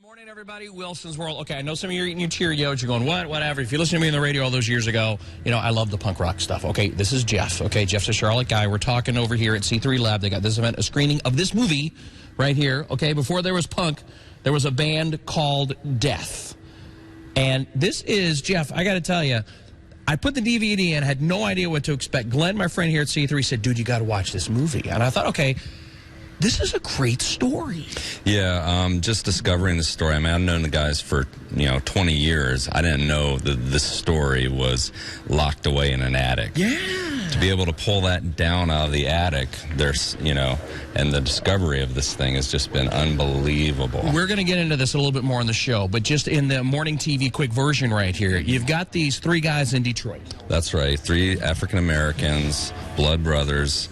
Morning, everybody. Wilson's World. Okay, I know some of you are eating your Cheerios. You're going, what? Whatever. If you listen to me on the radio all those years ago, you know, I love the punk rock stuff. Okay, this is Jeff. Okay, Jeff's a Charlotte guy. We're talking over here at C3 Lab. They got this event, a screening of this movie right here. Okay, before there was punk, there was a band called Death. And this is, Jeff, I got to tell you, I put the DVD in, had no idea what to expect. Glenn, my friend here at C3, said, dude, you got to watch this movie. And I thought, okay, this is a great story. Yeah, just discovering the story. I mean, I've known the guys for, 20 years. I didn't know that this story was locked away in an attic. Yeah. To be able to pull that down out of the attic, and the discovery of this thing has just been unbelievable. We're going to get into this a little bit more on the show, but just in the morning TV quick version right here, you've got these three guys in Detroit. That's right. 3 African Americans, blood brothers,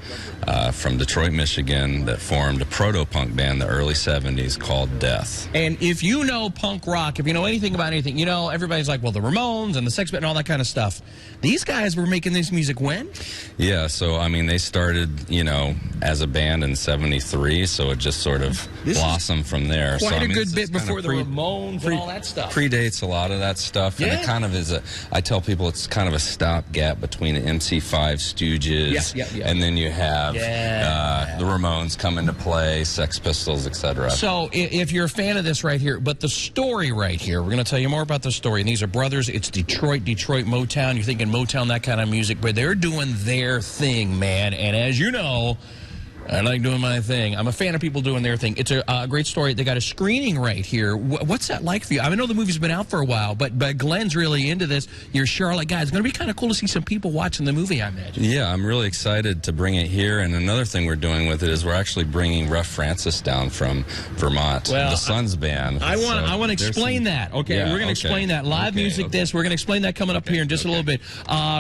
from Detroit, Michigan, that formed a proto-punk band in the early 70s called Death. And if you know punk rock, if you know anything about anything, everybody's like, well, the Ramones and the Sex Pit and all that kind of stuff. These guys were making this music when? Yeah, so, I mean, they started, as a band in 73, so it just sort of blossomed from there. Quite a good bit before the Ramones and all that stuff. Predates a lot of that stuff, and it kind of is I tell people it's kind of a stopgap between the MC5 Stooges, and then you have the Ramones come into play, Sex Pistols, etc. So if you're a fan of this right here, but the story right here, we're going to tell you more about the story. And these are brothers. It's Detroit Motown. You're thinking Motown, that kind of music, but they're doing their thing, man. And as you know, I like doing my thing. I'm a fan of people doing their thing. It's a great story. They got a screening right here. What's that like for you? I know the movie's been out for a while, but Glenn's really into this. You're a Charlotte guy. It's going to be kind of cool to see some people watching the movie, I imagine. Yeah, I'm really excited to bring it here. And another thing we're doing with it is we're actually bringing Ruff Francis down from Vermont, the Sons Band. I want to explain that. Okay, we're going to explain that. Live music, this. We're going to explain that coming up here in just a little bit.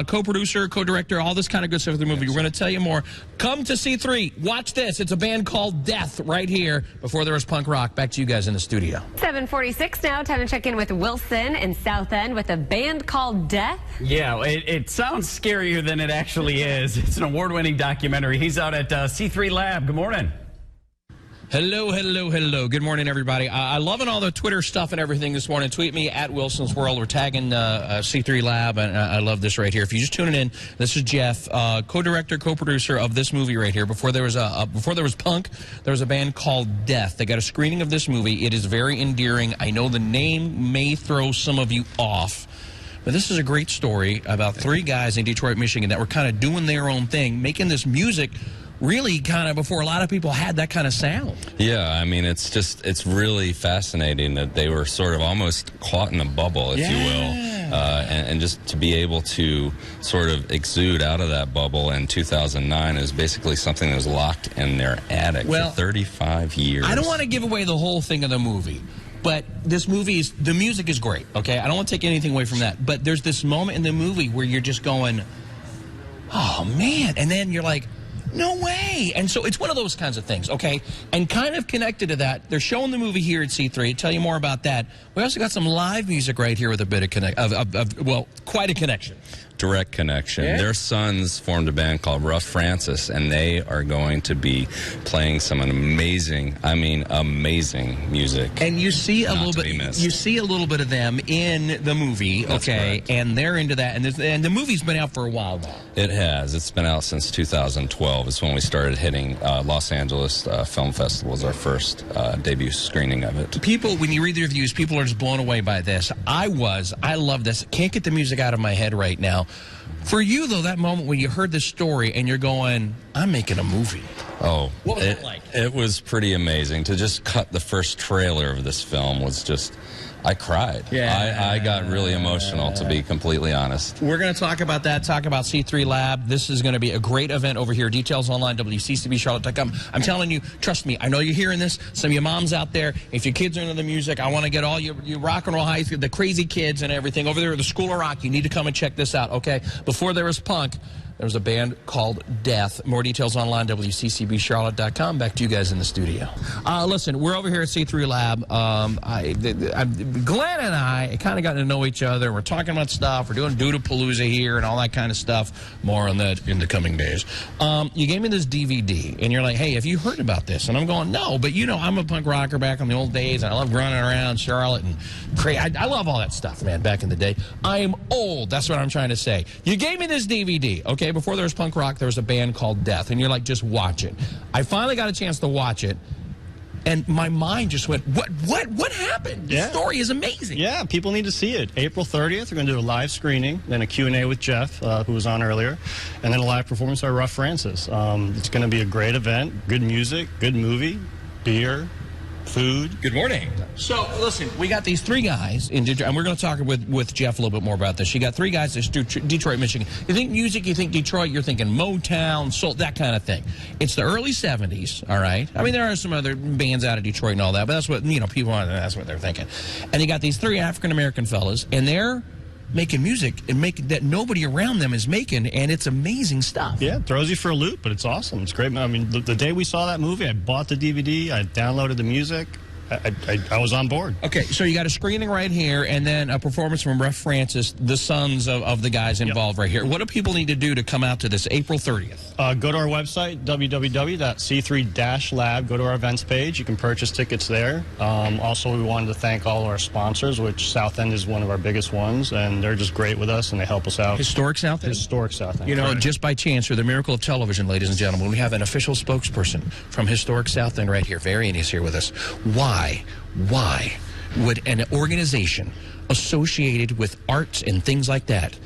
Co-producer, co-director, all this kind of good stuff with the movie. We're going to tell you more. Come to C3. Watch this. It's a band called Death right here before there was punk rock. Back to you guys in the studio. 7:46 now. Time to check in with Wilson in South End with a band called Death. Yeah, it sounds scarier than it actually is. It's an award-winning documentary. He's out at C3 Lab. Good morning. Hello. Good morning, everybody. I'm loving all the Twitter stuff and everything this morning. Tweet me at Wilson's World. We're tagging C3 Lab, and I love this right here. If you're just tuning in, this is Jeff, co-director, co-producer of this movie right here. Before there was punk, there was a band called Death. They got a screening of this movie. It is very endearing. I know the name may throw some of you off, but this is a great story about 3 guys in Detroit, Michigan that were kind of doing their own thing, making this music really kind of before a lot of people had that kind of sound. Yeah, I mean, it's really fascinating that they were sort of almost caught in a bubble, if you will, and just to be able to sort of exude out of that bubble in 2009 is basically something that was locked in their attic for 35 years. I don't want to give away the whole thing of the movie, but this movie the music is great, okay? I don't want to take anything away from that, but there's this moment in the movie where you're just going, oh, man, and then you're like, no way. And so it's one of those kinds of things, okay? And kind of connected to that, they're showing the movie here at C3. Tell you more about that. We also got some live music right here with a bit of quite a connection. Direct connection. Yeah. Their sons formed a band called Ruff Francis, and they are going to be playing some amazing music. And you see a little bit of them in the movie, okay? And they're into that. And the movie's been out for a while now. It has. It's been out since 2012. It's when we started hitting Los Angeles Film Festival was our first debut screening of it. People, when you read the reviews, people are just blown away by this. I love this. Can't get the music out of my head right now. For you, though, that moment when you heard this story and you're going, I'm making a movie. Oh, what was it like? It was pretty amazing. To just cut the first trailer of this film was just, I cried. Yeah. I got really emotional, to be completely honest. We're going to talk about that, talk about C3 Lab. This is going to be a great event over here. Details online, WCCBCharlotte.com. I'm telling you, trust me, I know you're hearing this. Some of your moms out there, if your kids are into the music, I want to get all your rock and roll high school, the crazy kids and everything over there at the School of Rock. You need to come and check this out, okay? Before there was punk, There was a band called Death. More details online, WCCBCharlotte.com. Back to you guys in the studio. Listen, we're over here at C3 Lab. Glenn and I kind of got to know each other. We're talking about stuff. We're doing Doodlepalooza here and all that kind of stuff. More on that in the coming days. You gave me this DVD, and you're like, hey, have you heard about this? And I'm going, no, but you know, I'm a punk rocker back in the old days, and I love running around Charlotte and I love all that stuff, man, back in the day. I am old. That's what I'm trying to say. You gave me this DVD, okay? Before there was punk rock, there was a band called Death, and you're like, just watch it. I finally got a chance to watch it, and my mind just went, what happened? The story is amazing. Yeah, people need to see it. April 30th, we're going to do a live screening, then a Q&A with Jeff, who was on earlier, and then a live performance by Rough Francis. It's going to be a great event, good music, good movie, beer, food. Good morning. So, listen, we got these three guys in Detroit, and we're going to talk with Jeff a little bit more about this. You got three guys in Detroit, Michigan. You think music, you think Detroit, you're thinking Motown, soul, that kind of thing. It's the early 70s, all right? I mean, there are some other bands out of Detroit and all that, but that's what, you know, people, that's what they're thinking. And you got these three African-American fellas, and they're making music and making that nobody around them is making, and it's amazing stuff. Yeah, it throws you for a loop, but it's awesome. It's great. I mean, the day we saw that movie, I bought the DVD, I downloaded the music. I was on board. Okay, so you got a screening right here, and then a performance from Rough Francis, the sons of the guys involved right here. What do people need to do to come out to this April 30th? Go to our website, www.c3-lab. Go to our events page. You can purchase tickets there. Also, we wanted to thank all of our sponsors, which South End is one of our biggest ones, and they're just great with us, and they help us out. Historic South End? Historic South End. You know, correct. just by chance, or the miracle of television, ladies and gentlemen, we have an official spokesperson from Historic South End right here. Varian is here with us. Why would an organization associated with arts and things like that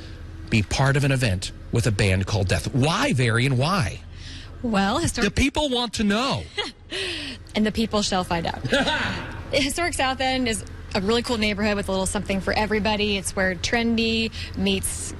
be part of an event with a band called Death? Why, Varian, why? Well, The people want to know. and the people shall find out. Historic South End is a really cool neighborhood with a little something for everybody. It's where trendy meets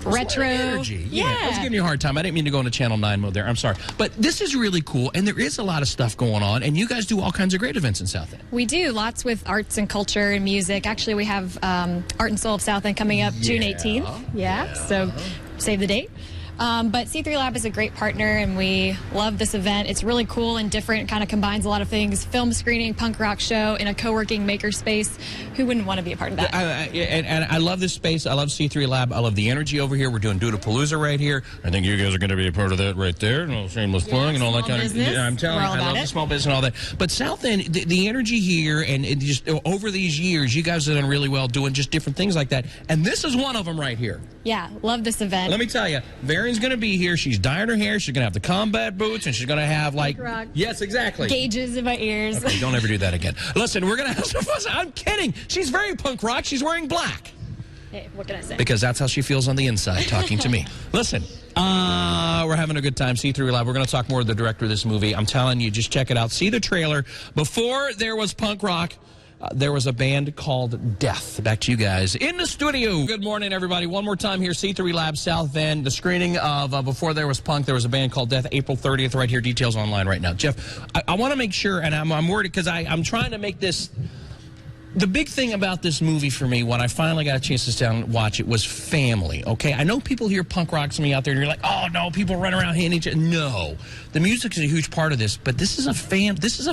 retro. Energy. Yeah. I was giving you a hard time. I didn't mean to go into Channel 9 mode there. I'm sorry. But this is really cool, and there is a lot of stuff going on, and you guys do all kinds of great events in South End. We do lots with arts and culture and music. Actually, we have Art and Soul of South End coming up June 18th. Yeah, so save the date. But C3 Lab is a great partner, and we love this event. It's really cool and different. It kind of combines a lot of things: film screening, punk rock show, in a co-working maker space. Who wouldn't want to be a part of that? And I love this space. I love C3 Lab. I love the energy over here. We're doing Doodlepalooza right here. I think you guys are going to be a part of that right there. No shameless plug and all that kind of stuff. I'm telling you, I love the small business and all that. But South End, the energy here, and it just over these years, you guys have done really well doing just different things like that. And this is one of them right here. Yeah, love this event. Let me tell you, Varian's going to be here. She's dyeing her hair. She's going to have the combat boots, and she's going to have, like, yes, exactly, gauges in my ears. Okay, don't ever do that again. Listen, we're going to have some fun. I'm kidding. She's very punk rock. She's wearing black. Hey, what can I say? Because that's how she feels on the inside, talking to me. Listen, we're having a good time. C3 Lab. We're going to talk more to the director of this movie. I'm telling you, just check it out. See the trailer. Before there was punk rock, there was a band called Death. Back to you guys in the studio. Good morning, everybody. One more time here, C3 Lab South End. The screening of Before There Was Punk, there was a band called Death, April 30th, right here. Details online right now. Jeff, I want to make sure, and I'm worried because I'm trying to make this... The big thing about this movie for me, when I finally got a chance to sit down and watch it, was family, okay? I know people hear punk rock to me out there, and you're like, oh, no, people run around hitting each other. No. The music is a huge part of this, but this is a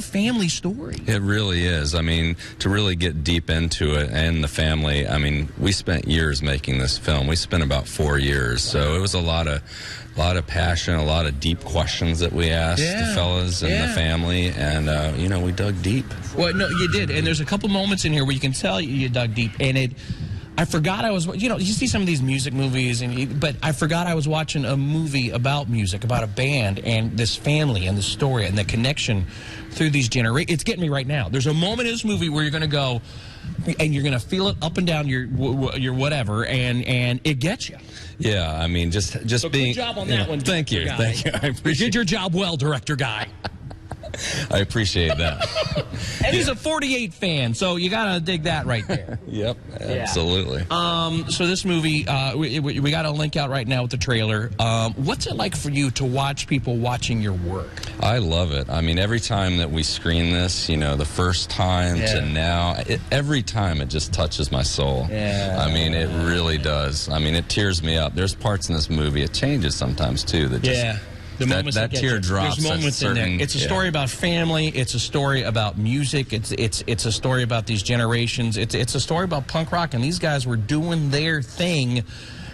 family story. It really is. I mean, to really get deep into it and the family, I mean, we spent years making this film. We spent about 4 years, so it was a lot of passion, a lot of deep questions that we asked the fellas and the family, and, you know, we dug deep. Well, no, you did, and there's a couple moments in here where you can tell you dug deep, and I forgot I was, you know, you see some of these music movies, but I forgot I was watching a movie about music, about a band, and this family, and the story, and the connection through these generations. It's getting me right now. There's a moment in this movie where you're going to go, and you're going to feel it up and down your whatever, and it gets you. Yeah, I mean, just so being. Good job on that one. Thank you. You did your job well, director guy. I appreciate that. And he's a 48 fan, so you got to dig that right there. Yep, absolutely. So this movie, we got a link out right now with the trailer. What's it like for you to watch people watching your work? I love it. I mean, every time that we screen this, you know, the first time to now, every time it just touches my soul. Yeah. I mean, it really does. I mean, it tears me up. There's parts in this movie, it changes sometimes, too, that just... The moments that tear drops. There's moments in there. It's a story about family. It's a story about music. It's a story about these generations. It's a story about punk rock, and these guys were doing their thing.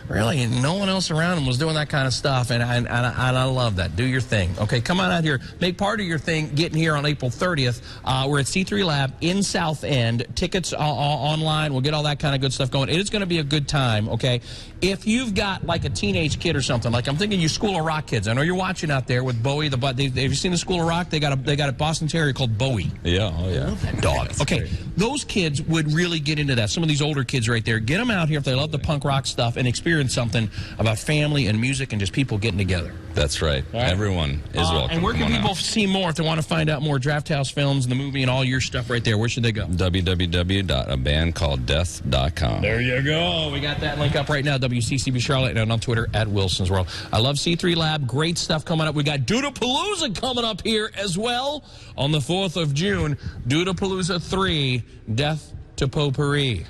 Really, no one else around them was doing that kind of stuff, and I love that. Do your thing. Okay, come on out here. Make part of your thing getting here on April 30th. We're at C3 Lab in South End. Tickets online. We'll get all that kind of good stuff going. It is going to be a good time, okay? If you've got, like, a teenage kid or something, like I'm thinking you School of Rock kids. I know you're watching out there with Bowie. Have you seen the School of Rock? They got a Boston Terrier called Bowie. Yeah, oh yeah. I love that dog. Okay, those kids would really get into that. Some of these older kids right there. Get them out here if they love the punk rock stuff and experience something about family and music and just people getting together. That's right. Everyone is welcome. And where can people see more if they want to find out more Draft House Films and the movie and all your stuff right there? Where should they go? www.abandcalleddeath.com. There you go. We got that link up right now. WCCB Charlotte, and on Twitter at Wilson's World. I love C3 Lab. Great stuff coming up. We got Dudapalooza coming up here as well on the 4th of June. Dudapalooza 3, Death to Potpourri.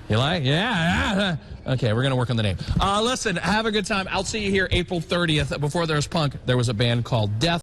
You like? Yeah. Okay, we're going to work on the name. Listen, have a good time. I'll see you here April 30th. Before there was punk, there was a band called Death.